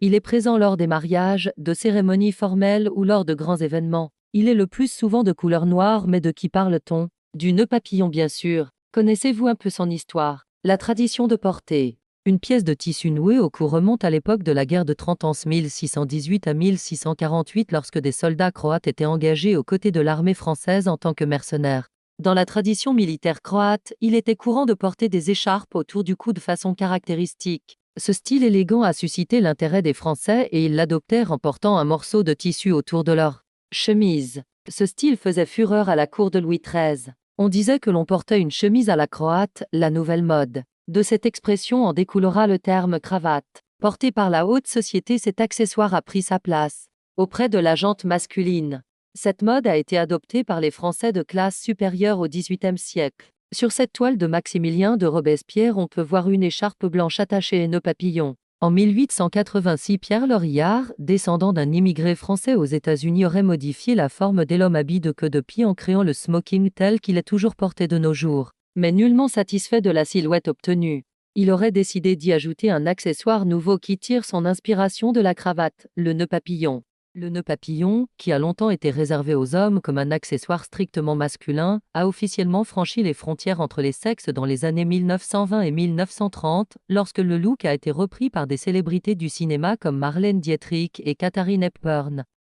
Il est présent lors des mariages, de cérémonies formelles ou lors de grands événements. Il est le plus souvent de couleur noire, mais de qui parle-t-on? Du nœud papillon bien sûr. Connaissez-vous un peu son histoire? La tradition de porter une pièce de tissu noué au cou remonte à l'époque de la guerre de 30 ans 1618 à 1648 lorsque des soldats croates étaient engagés aux côtés de l'armée française en tant que mercenaires. Dans la tradition militaire croate, il était courant de porter des écharpes autour du cou de façon caractéristique. Ce style élégant a suscité l'intérêt des Français et ils l'adoptèrent en portant un morceau de tissu autour de leur chemise. Ce style faisait fureur à la cour de Louis XIII. On disait que l'on portait une chemise à la croate, la nouvelle mode. De cette expression en découlera le terme cravate. Porté par la haute société, cet accessoire a pris sa place auprès de la gente masculine. Cette mode a été adoptée par les Français de classe supérieure au XVIIIe siècle. Sur cette toile de Maximilien de Robespierre, on peut voir une écharpe blanche attachée à nœud papillon. En 1886, Pierre Lorillard, descendant d'un immigré français aux États-Unis, aurait modifié la forme de l'homme habit de queue de pied en créant le smoking tel qu'il est toujours porté de nos jours. Mais nullement satisfait de la silhouette obtenue, il aurait décidé d'y ajouter un accessoire nouveau qui tire son inspiration de la cravate, le nœud papillon. Le nœud papillon, qui a longtemps été réservé aux hommes comme un accessoire strictement masculin, a officiellement franchi les frontières entre les sexes dans les années 1920 et 1930, lorsque le look a été repris par des célébrités du cinéma comme Marlène Dietrich et Katharine Hepburn.